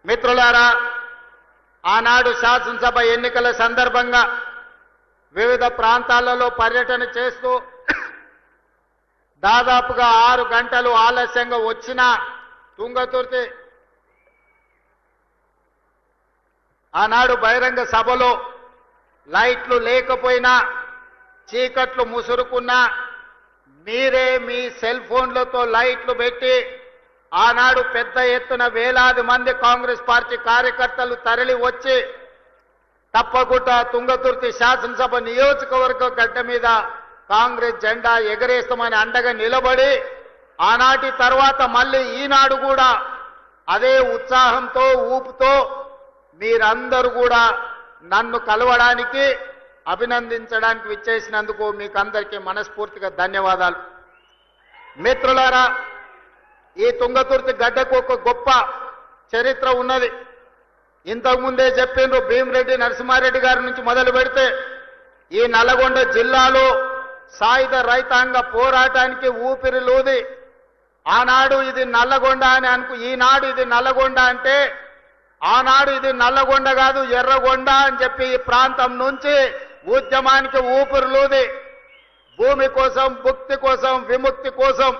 మిత్రులారా, ఆనాడు శాసనసభ ఎన్నికల సందర్భంగా వివిధ ప్రాంతాలలో పర్యటన చేస్తూ దాదాపుగా 6 గంటలు ఆలస్యంగా వచ్చిన తుంగతుర్తి ఆనాడు బహిరంగ సభలో లైట్లు లేకపోయినా చీకట్లు ముసురుకున్నా మీరే మీ సెల్ ఫోన్లతో లైట్లు పెట్టి ఆనాడు పెద్ద ఎత్తున వేలాది మంది కాంగ్రెస్ పార్టీ కార్యకర్తలు తరలి వచ్చి తప్పకుండా తుంగతుర్తి శాసనసభ నియోజకవర్గ గడ్డ మీద కాంగ్రెస్ జెండా ఎగరేస్తామని అండగా నిలబడి ఆనాటి తర్వాత మళ్ళీ ఈనాడు కూడా అదే ఉత్సాహంతో ఊపుతో మీరందరూ కూడా నన్ను కలవడానికి అభినందించడానికి విచ్చేసినందుకు మీకు అందరికీ మనస్ఫూర్తిగా ధన్యవాదాలు. మిత్రులారా, ఈ తుంగతుర్తి గడ్డకు ఒక గొప్ప చరిత్ర ఉన్నది. ఇంతకుముందే చెప్పిండ్రు, భీమిరెడ్డి నరసింహారెడ్డి గారి నుంచి మొదలు పెడితే ఈ నల్గొండ జిల్లాలో సాయుధ రైతాంగ పోరాటానికి ఊపిరిలూది ఆనాడు ఇది నల్లగొండ అని ఈనాడు ఇది నల్లగొండ అంటే ఆనాడు ఇది నల్లగొండ కాదు ఎర్రగొండ అని చెప్పి ఈ ప్రాంతం నుంచి ఉద్యమానికి ఊపిరిలూది భూమి కోసం, భుక్తి కోసం, విముక్తి కోసం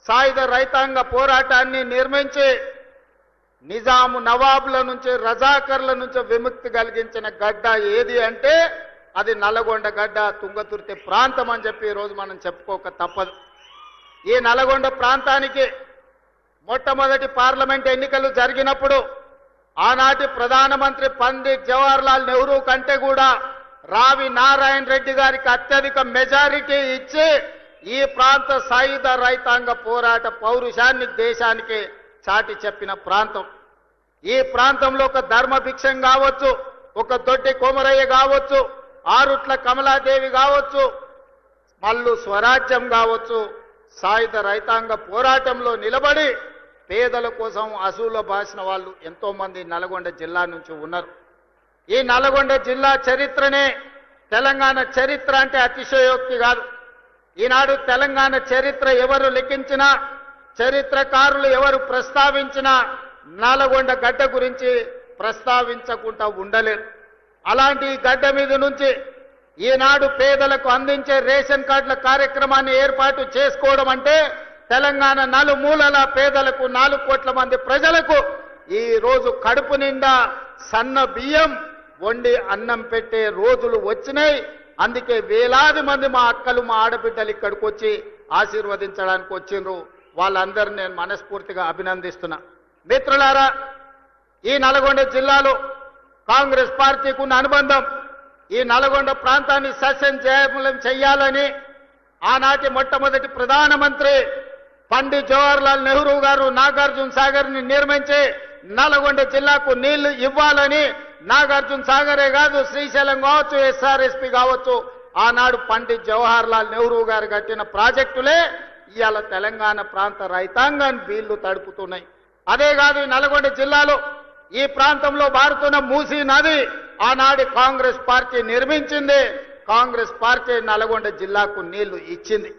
సాయుధ రైతాంగ పోరాటాన్ని నిర్మించి నిజాము నవాబుల నుంచి, రజాకర్ల నుంచి విముక్తి కలిగించిన గడ్డ ఏది అంటే అది నల్లగొండ గడ్డ, తుంగతుర్తి ప్రాంతం అని చెప్పి ఈరోజు మనం చెప్పుకోక తప్పదు. ఈ నల్లగొండ ప్రాంతానికి మొట్టమొదటి పార్లమెంట్ ఎన్నికలు జరిగినప్పుడు ఆనాటి ప్రధానమంత్రి పండిట్ జవహర్లాల్ నెహ్రూ కంటే కూడా రావి నారాయణ రెడ్డి గారికి అత్యధిక మెజారిటీ ఇచ్చి ఈ ప్రాంత సాయుధ రైతాంగ పోరాట పౌరుషాన్ని దేశానికి చాటి చెప్పిన ప్రాంతం. ఈ ప్రాంతంలో ఒక ధర్మభిక్షం కావచ్చు, ఒక దొడ్డి కొమరయ్య కావచ్చు, ఆరుట్ల కమలాదేవి కావచ్చు, మల్లు స్వరాజ్యం కావచ్చు, సాయుధ రైతాంగ పోరాటంలో నిలబడి పేదల కోసం అసూల బాసిన వాళ్ళు ఎంతో మంది నల్గొండ జిల్లా నుంచి ఉన్నారు. ఈ నల్గొండ జిల్లా చరిత్రనే తెలంగాణ చరిత్ర అంటే అతిశయోక్తి కాదు. ఈనాడు తెలంగాణ చరిత్ర ఎవరు లిఖించినా, చరిత్రకారులు ఎవరు ప్రస్తావించినా నల్గొండ గడ్డ గురించి ప్రస్తావించకుండా ఉండలేరు. అలాంటి ఈ గడ్డ మీద నుంచి ఈనాడు పేదలకు అందించే రేషన్ కార్డుల కార్యక్రమాన్ని ఏర్పాటు చేసుకోవడం అంటే తెలంగాణ నలుమూలల పేదలకు 4 కోట్ల మంది ప్రజలకు ఈ రోజు కడుపు నిండా సన్న బియ్యం వండి అన్నం పెట్టే రోజులు వచ్చినాయి. అందుకే వేలాది మంది మా అక్కలు, మా ఆడబిడ్డలు ఇక్కడికి వచ్చి ఆశీర్వదించడానికి వచ్చిండ్రు. వాళ్ళందరూ నేను మనస్ఫూర్తిగా అభినందిస్తున్నా. మిత్రులారా, ఈ నల్గొండ జిల్లాలో కాంగ్రెస్ పార్టీకి ఉన్న అనుబంధం ఈ నల్గొండ ప్రాంతాన్ని సస్యశ్యామలం చేయాలని ఆనాటి మొట్టమొదటి ప్రధానమంత్రి పండిట్ జవహర్లాల్ నెహ్రూ గారు నాగార్జున సాగర్ ని నిర్మించి నల్గొండ జిల్లాకు నీళ్లు ఇవ్వాలని నాగార్జున సాగరే కాదు, శ్రీశైలం కావచ్చు, ఎస్ఆర్ఎస్పి కావచ్చు, ఆనాడు పండిట్ జవహర్లాల్ నెహ్రూ గారు కట్టిన ప్రాజెక్టులే ఇవాళ తెలంగాణ ప్రాంత రైతాంగాన్ని వీళ్లు తడుపుతున్నాయి. అదే కాదు, ఈ నల్గొండ జిల్లాలో ఈ ప్రాంతంలో పారుతున్న మూసీ నది ఆనాడు కాంగ్రెస్ పార్టీ నిర్మించింది. కాంగ్రెస్ పార్టీ నల్గొండ జిల్లాకు నీళ్లు ఇచ్చింది.